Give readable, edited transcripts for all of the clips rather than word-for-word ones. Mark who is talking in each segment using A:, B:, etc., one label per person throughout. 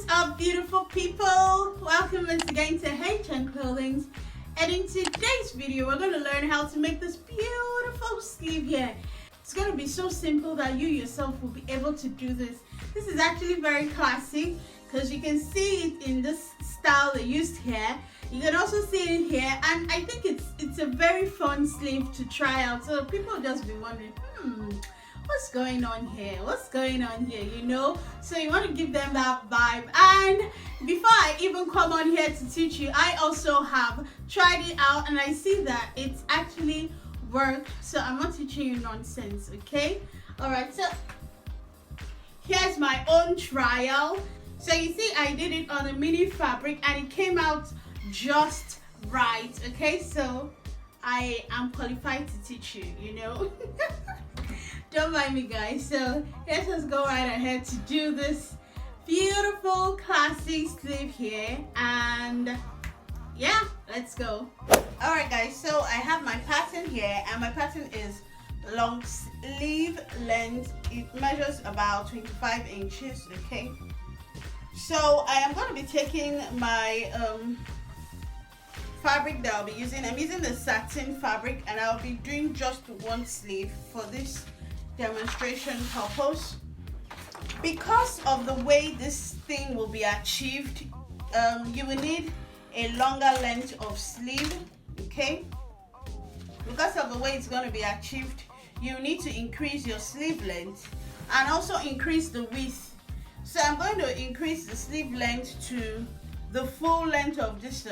A: up, beautiful people? Welcome once again to howtocutandsewatrendypuffysleeve. And in today's video we're going to learn how to make this beautiful sleeve here. It's going to be so simple that you yourself will be able to do this. This is actually very classy because you can see it in this style they used here. You can also see it here, and I think it's a very fun sleeve to try out. So people will just be wondering, what's going on here? What's going on here? You know? So you want to give them that vibe. And before I even come on here to teach you, I also have tried it out and I see that it's actually worked. So I'm not teaching you nonsense, okay? Alright, so here's my own trial. So you see I did it on a mini fabric and it came out just right, okay? So I am qualified to teach you, you know? Don't mind me, guys. So let's just go right ahead to do this beautiful classic sleeve here, and yeah, let's go. All right, guys, so I have my pattern here, and my pattern is long sleeve length. It measures about 25 inches, okay? So I am going to be taking my fabric that I'll be using. I'm using the satin fabric, and I'll be doing just one sleeve for this demonstration purpose. Because of the way this thing will be achieved, you will need a longer length of sleeve, okay? Because of the way it's going to be achieved, you need to increase your sleeve length and also increase the width. So I'm going to increase the sleeve length to the full length of this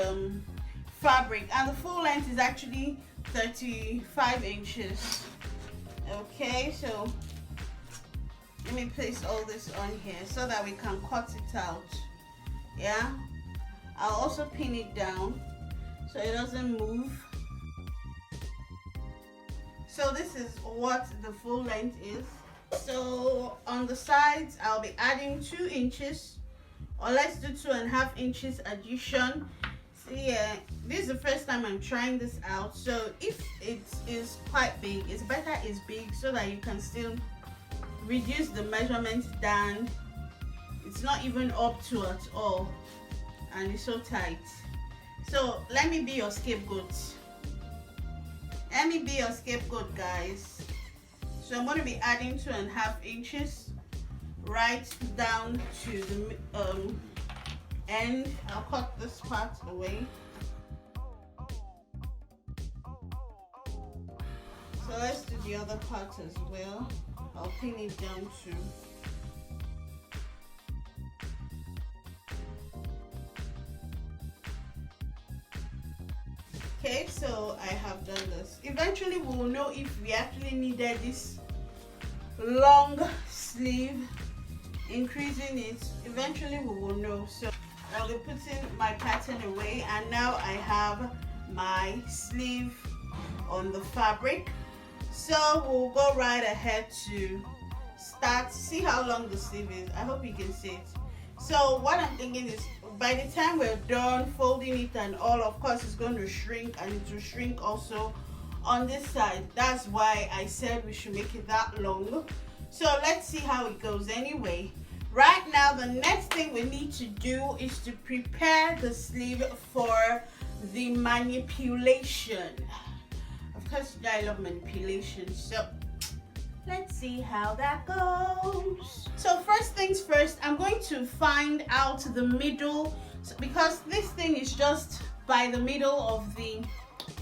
A: fabric, and the full length is actually 35 inches. Okay, so let me place all this on here so that we can cut it out. Yeah, I'll also pin it down so it doesn't move. So this is what the full length is. So on the sides I'll be adding 2 inches, or let's do 2.5 inches addition. So yeah, this is the first time I'm trying this out, so if it is quite big, it's better it's big so that you can still reduce the measurement down. It's not even up to at all, and it's so tight. So let me be your scapegoat. Let me be your scapegoat, guys. So I'm going to be adding 2.5 inches right down to the end. I'll cut this part away. So let's do the other part as well. I'll pin it down too. Okay, so I have done this. Eventually we will know if we actually needed this long sleeve, increasing it. Eventually we will know. So I'll be putting my pattern away, and now I have my sleeve on the fabric. So we'll go right ahead to start. See how long the sleeve is. I hope you can see it. So what I'm thinking is, by the time we're done folding it and all, of course it's going to shrink, and it will shrink also on this side. That's why I said we should make it that long. So let's see how it goes. Anyway, right now the next thing we need to do is to prepare the sleeve for the manipulation. Of course, I love manipulation, so let's see how that goes. So first things first, I'm going to find out the middle, because this thing is just by the middle of the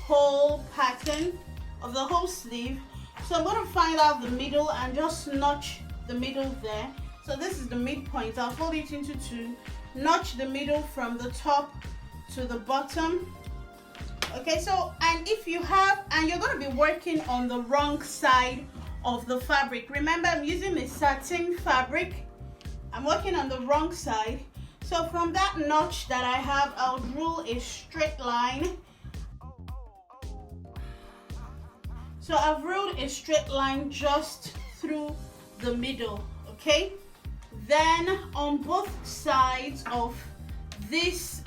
A: whole pattern, of the whole sleeve. So I'm going to find out the middle and just notch the middle there. So this is the midpoint. I'll fold it into 2, notch the middle from the top to the bottom. Okay, so, and if you have, and you're going to be working on the wrong side of the fabric. Remember, I'm using a satin fabric. I'm working on the wrong side. So from that notch that I have, I'll draw a straight line. So I've ruled a straight line just through the middle, okay? Then on both sides of this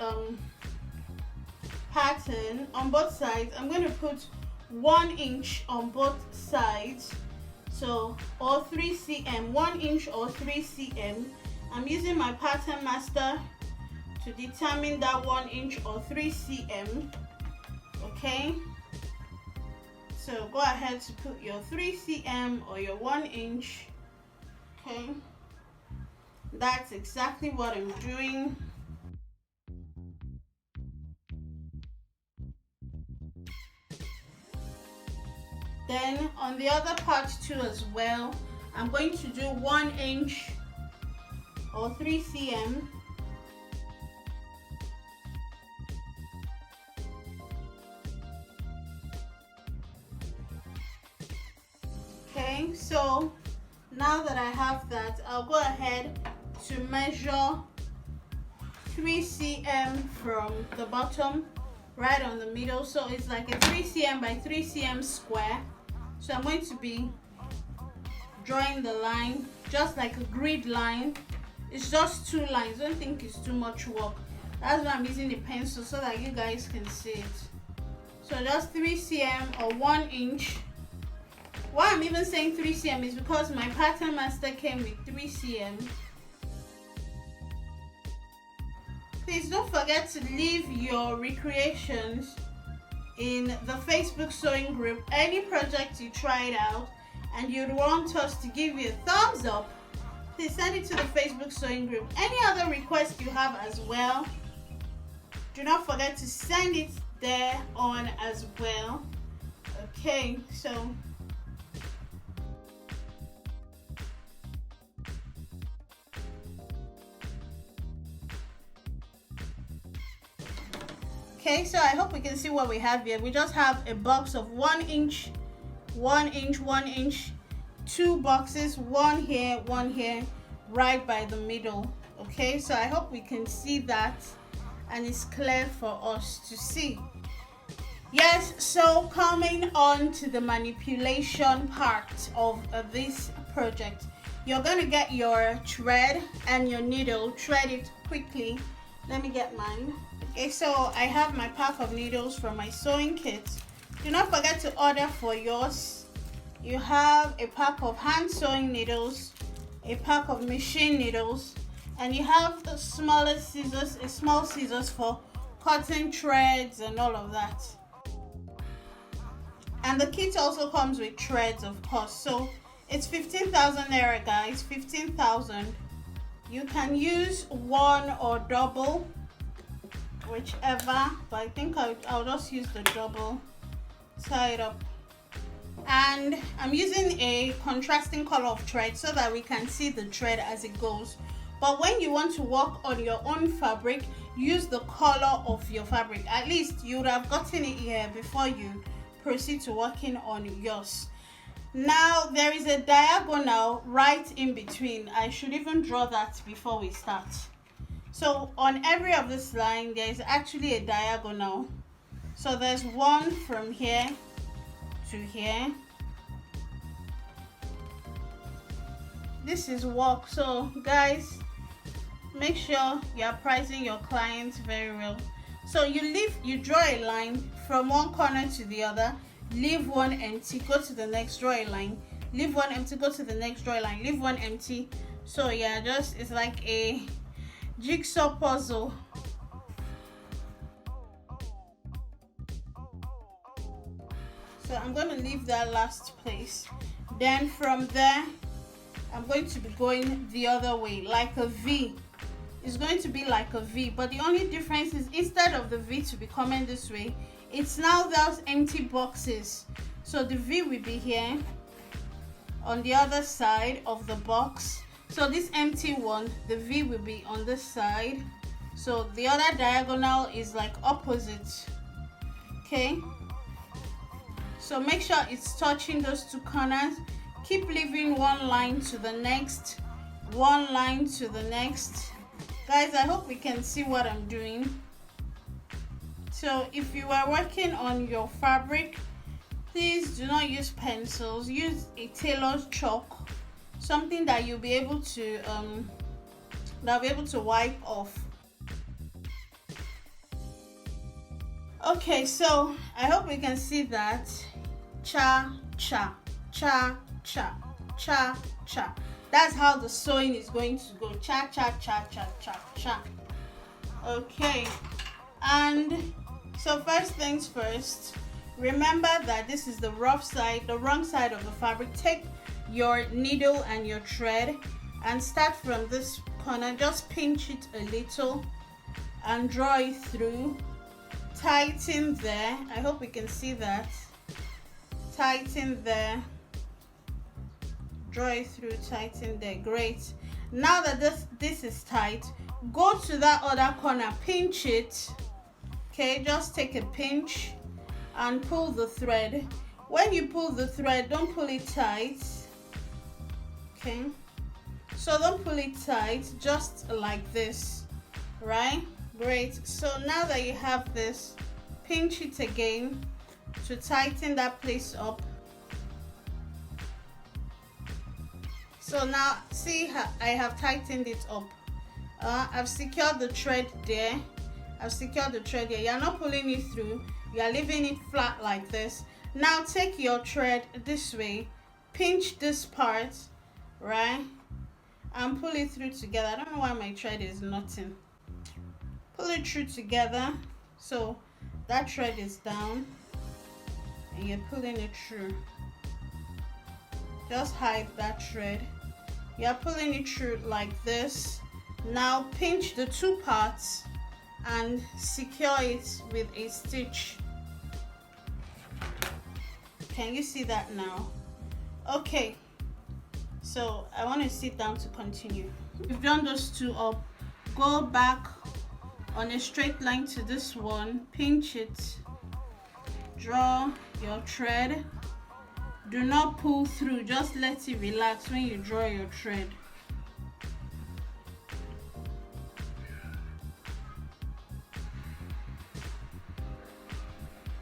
A: pattern, on both sides, I'm going to put 1 inch on both sides. So, or 3 cm, 1 inch or 3 cm, I'm using my pattern master to determine that 1 inch or 3 cm. Okay, so go ahead to put your 3 cm or your 1 inch. Okay, that's exactly what I'm doing. Then on the other part too as well, I'm going to do 1 inch or 3 cm. Okay, so now that I have that, I'll go ahead to measure 3 cm from the bottom right on the middle. So it's like a 3 cm by 3 cm square. So I'm going to be drawing the line just like a grid line. It's just 2 lines. Don't think it's too much work. That's why I'm using the pencil, so that you guys can see it. So just 3 cm or 1 inch. Why I'm even saying 3 cm is because my pattern master came with 3 cm. Please don't forget to leave your recreations in the Facebook sewing group. Any project you tried out and you'd want us to give you a thumbs up, please send it to the Facebook sewing group. Any other requests you have as well, do not forget to send it there on as well. Okay, so okay, so I hope we can see what we have here. We just have a box of 1 inch, 1 inch, 1 inch, 2 boxes, one here, right by the middle. Okay, so I hope we can see that and it's clear for us to see. Yes, so coming on to the manipulation part of this project, you're going to get your thread and your needle. Thread it quickly. Let me get mine. Okay, so I have my pack of needles from my sewing kit. Do not forget to order for yours. You have a pack of hand sewing needles, a pack of machine needles, and you have the smaller scissors, a small scissors for cutting threads and all of that. And the kit also comes with threads, of course. So it's 15,000 naira, guys. 15,000. You can use one or double, whichever, but I think I'll just use the double. Tie it up. And I'm using a contrasting color of thread so that we can see the thread as it goes. But when you want to work on your own fabric, use the color of your fabric. At least you would have gotten it here before you proceed to working on yours. Now there is a diagonal right in between. I should even draw that before we start. So on every of this line there is actually a diagonal. So there's one from here to here. This is work, so guys, make sure you're pricing your clients very well. So you draw a line from one corner to the other, leave one empty, go to the next, draw a line, leave one empty, go to the next, draw a line, leave one empty. So yeah, just it's like a jigsaw puzzle. So I'm going to leave that last place. Then from there, I'm going to be going the other way, like a V. It's going to be like a V, but the only difference is instead of the V to be coming this way, it's now those empty boxes. So the V will be here on the other side of the box. So this empty one, the V will be on this side. So the other diagonal is like opposite. Okay. So make sure it's touching those two corners. Keep leaving one line to the next, one line to the next. Guys, I hope we can see what I'm doing. So if you are working on your fabric, please do not use pencils. Use a tailor's chalk, something that you'll be able to wipe off. Okay, so I hope we can see that. Cha cha cha cha cha cha. That's how the sewing is going to go. Cha cha cha cha cha cha. Okay, and so first things first, remember that this is the rough side, the wrong side of the fabric. Take your needle and your thread and start from this corner. Just pinch it a little and draw it through. Tighten there. I hope we can see that. Tighten there. Draw it through, tighten there. Great. Now that this is tight, go to that other corner, pinch it. Okay, just take a pinch and pull the thread. When you pull the thread, don't pull it tight. Okay, so don't pull it tight, just like this, right? Great. So now that you have this, pinch it again to tighten that place up. So now see how I have tightened it up. I've secured the thread there. I've secured the thread here. You're not pulling it through, you are leaving it flat like this. Now take your thread this way, pinch this part, right, and pull it through together. I don't know why my thread is knotting. Pull it through together, so that thread is down and you're pulling it through. Just hide that thread. You're pulling it through like this. Now pinch the two parts and secure it with a stitch. Can you see that now? Okay, so I want to sit down to continue. We've done those two up. Go back on a straight line to this one, pinch it, draw your thread. Do not pull through, just let it relax when you draw your thread.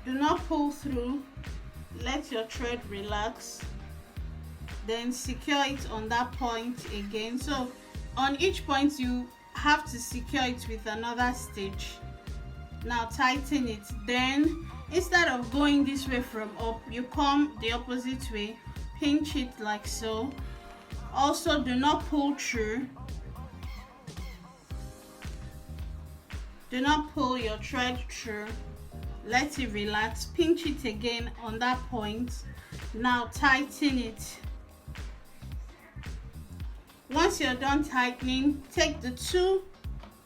A: Do not pull through, let your thread relax, then secure it on that point again. So on each point you have to secure it with another stitch. Now tighten it. Then instead of going this way from up, you come the opposite way, pinch it like so. Also, do not pull through. Do not pull your thread through. Let it relax. Pinch it again on that point. Now tighten it. Once you're done tightening, take the two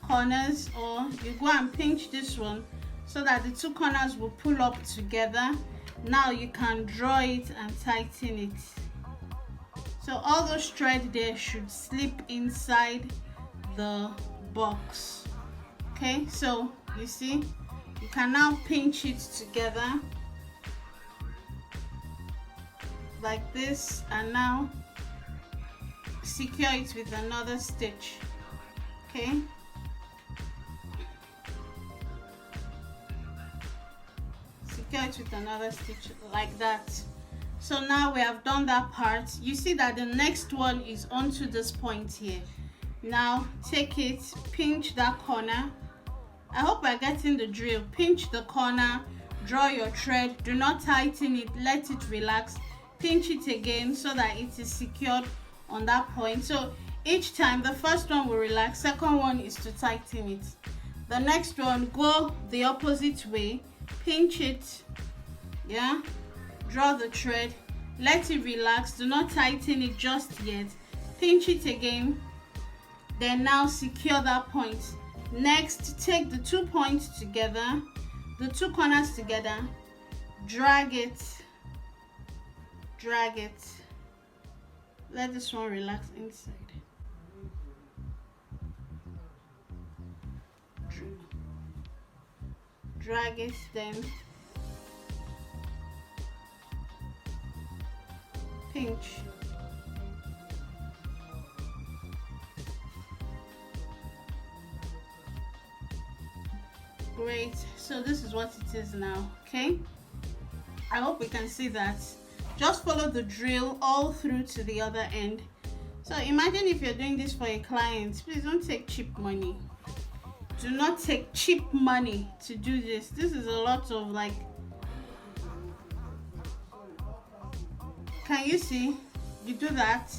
A: corners, or you go and pinch this one so that the two corners will pull up together. Now you can draw it and tighten it. So all those thread there should slip inside the box. Okay, so you see, you can now pinch it together like this, and now secure it with another stitch. Okay, secure it with another stitch like that. So now we have done that part. You see that the next one is onto this point here. Now take it, pinch that corner. I hope we're getting the drill. Pinch the corner, draw your thread, do not tighten it, let it relax. Pinch it again so that it is secured on that point. So each time, the first one will relax, second one is to tighten it. The next one, go the opposite way, pinch it, yeah, draw the thread, let it relax, do not tighten it just yet, pinch it again, then now secure that point. Next, take the 2 points together, the two corners together, drag it, let this one relax inside. Drag it, then pinch. Great, so this is what it is now. Okay, I hope we can see that. Just follow the drill all through to the other end. So imagine if you're doing this for a client, please don't take cheap money. Do not take cheap money to do this. This is a lot of, like, can you see? You do that,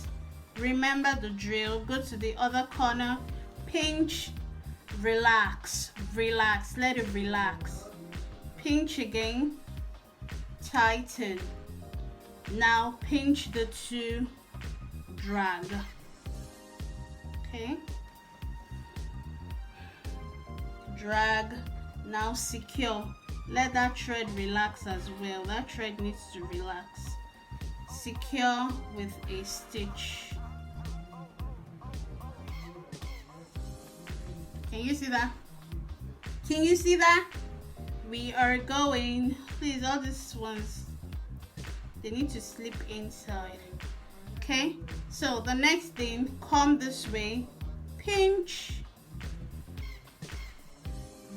A: Remember the drill. Go to the other corner, pinch, relax, relax, let it relax. Pinch again, tighten. Now pinch the two, drag. Okay, drag. Now secure. Let that thread relax as well. That thread needs to relax. Secure with a stitch. Can you see that? Can you see that? We are going, please, all these ones, they need to slip inside. Okay, so the next thing, come this way, pinch,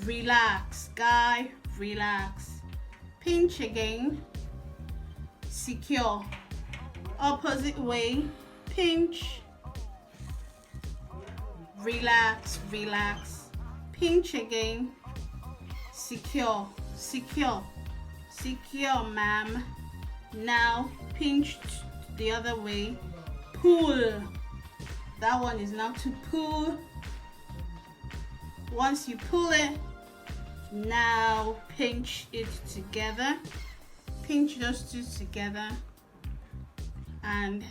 A: relax, guy, relax, pinch again, secure, opposite way, pinch, relax, relax, pinch again, secure, secure, secure, ma'am. Now pinch the other way, pull. That one is now to pull. Once you pull it, now pinch it together. Pinch those two together and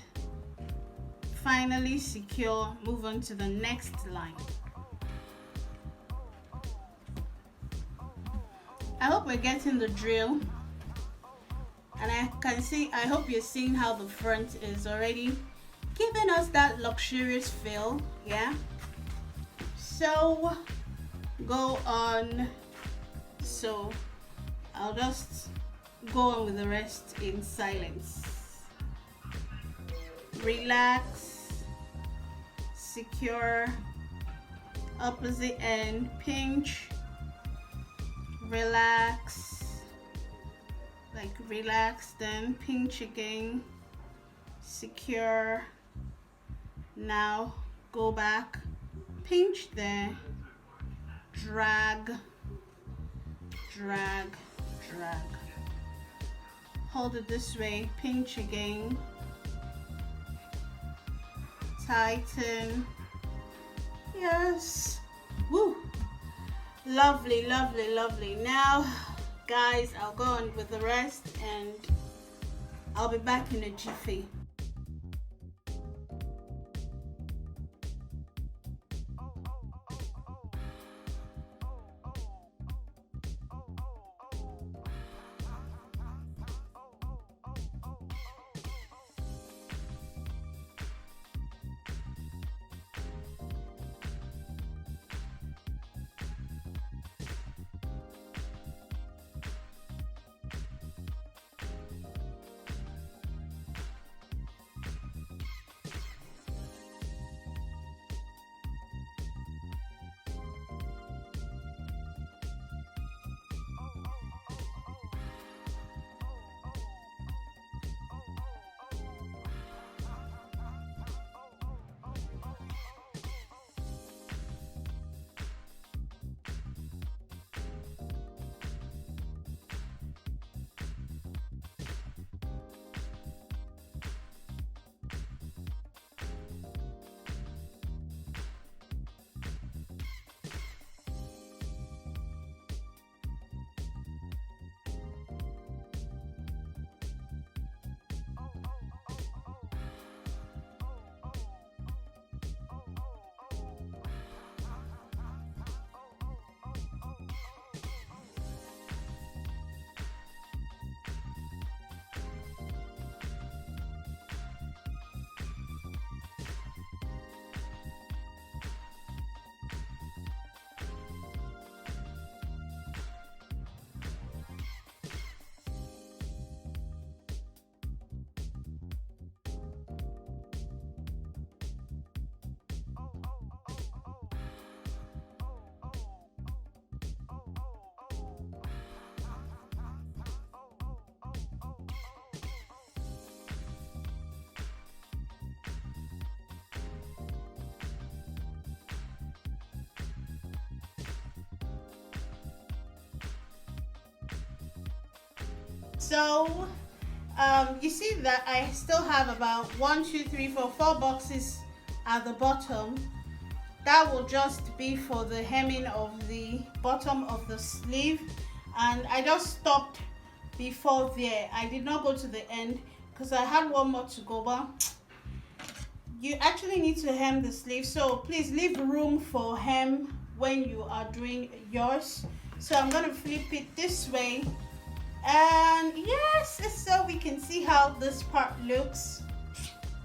A: finally secure. Move on to the next line. I hope we're getting the drill, and I hope you're seeing how the front is already giving us that luxurious feel. Yeah, so go on. So I'll just go on with the rest in silence. Relax, secure, opposite end, pinch, relax, like relax, then pinch again, secure. Now go back, pinch there, drag, drag, drag. Hold it this way, pinch again, tighten. Yes. Woo. Lovely, lovely, lovely. Now, guys, I'll go on with the rest and I'll be back in a jiffy. So You see that I still have about 4 boxes at the bottom. That will just be for the hemming of the bottom of the sleeve, and I just stopped before there. I did not go to the end because I had one more to go, but you actually need to hem the sleeve, so please leave room for hem when you are doing yours. So I'm going to flip it this way, and yes, so we can see how this part looks.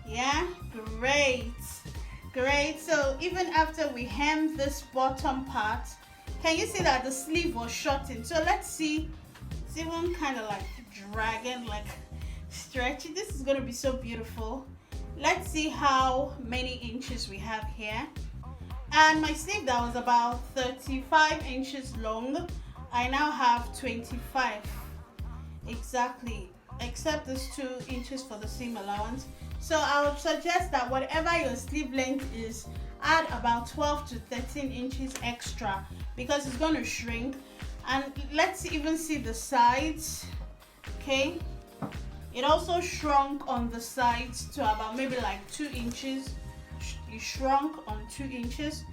A: Yeah, great. So even after we hem this bottom part, can you see that the sleeve was shortened? So let's see, it's even kind of like dragging, like stretchy. This is going to be so beautiful. Let's see how many inches we have here. And my sleeve that was about 35 inches long, I now have 25 exactly, except this 2 inches for the seam allowance. So I would suggest that whatever your sleeve length is, add about 12 to 13 inches extra, because it's going to shrink. And let's even see the sides. Okay, it also shrunk on the sides to about maybe like 2 inches. It shrunk on 2 inches.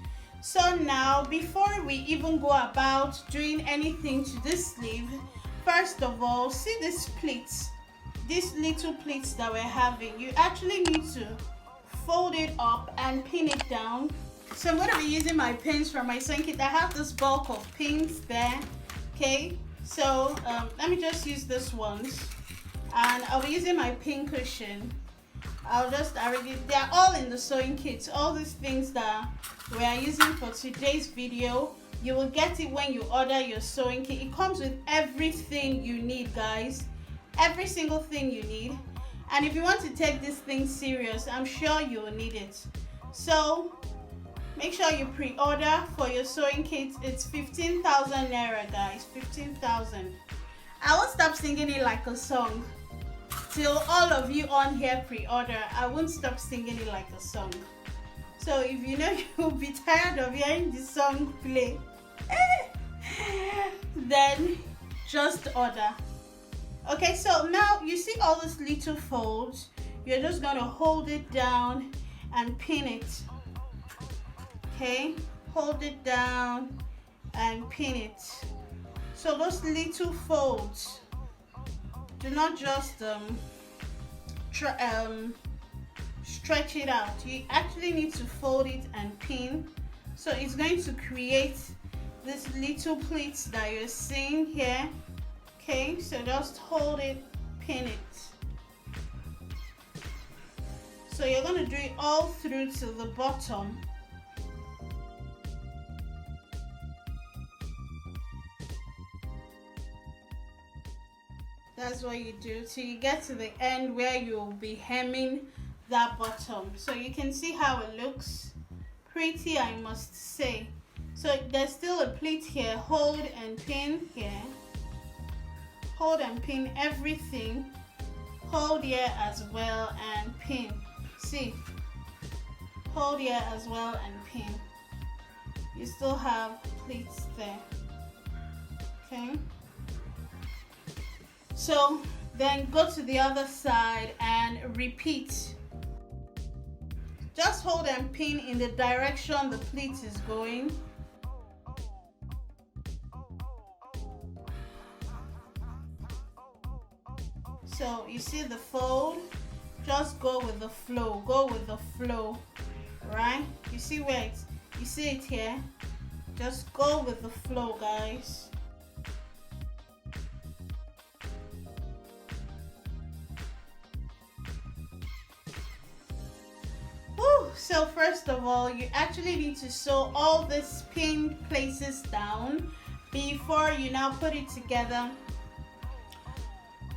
A: So now, before we even go about doing anything to this sleeve, first of all, see these pleats, these little pleats that we're having. You actually need to fold it up and pin it down. So I'm going to be using my pins from my sewing kit. I have this bulk of pins there. Okay, so let me just use this ones, and I'll be using my pin cushion. I'll just already, they're all in the sewing kit. All these things that we are using for today's video, you will get it when you order your sewing kit. It comes with everything you need, guys. Every single thing you need. And if you want to take this thing serious, I'm sure you will need it. So make sure you pre-order for your sewing kit. It's 15,000 naira, guys. 15,000. I won't stop singing it like a song till all of you on here pre-order. I won't stop singing it like a song. So if you know you'll be tired of hearing the song play, then just order. Okay, so now you see all these little folds. You're just going to hold it down and pin it. Okay, hold it down and pin it. So those little folds, do not just stretch it out. You actually need to fold it and pin. So it's going to create these little pleats that you're seeing here. Okay, so just hold it, pin it. So you're going to do it all through to the bottom. That's what you do till you get to the end where you'll be hemming that bottom. So you can see how it looks pretty, I must say. So there's still a pleat here. Hold and pin here. Hold and pin everything. Hold here as well and pin. See, hold here as well and pin. You still have pleats there. Okay, so then go to the other side and repeat. Just hold and pin in the direction the pleat is going. So you see the fold, just go with the flow, right? You see where it's, you see it here? Just go with the flow, guys. Woo! So first of all, you actually need to sew all these pinned places down before you now put it together.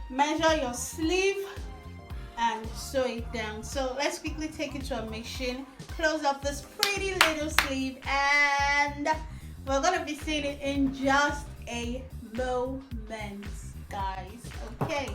A: Measure your sleeve and sew it down. So let's quickly take it to a machine, close up this pretty little sleeve, and we're gonna be seeing it in just a moment, guys. Okay,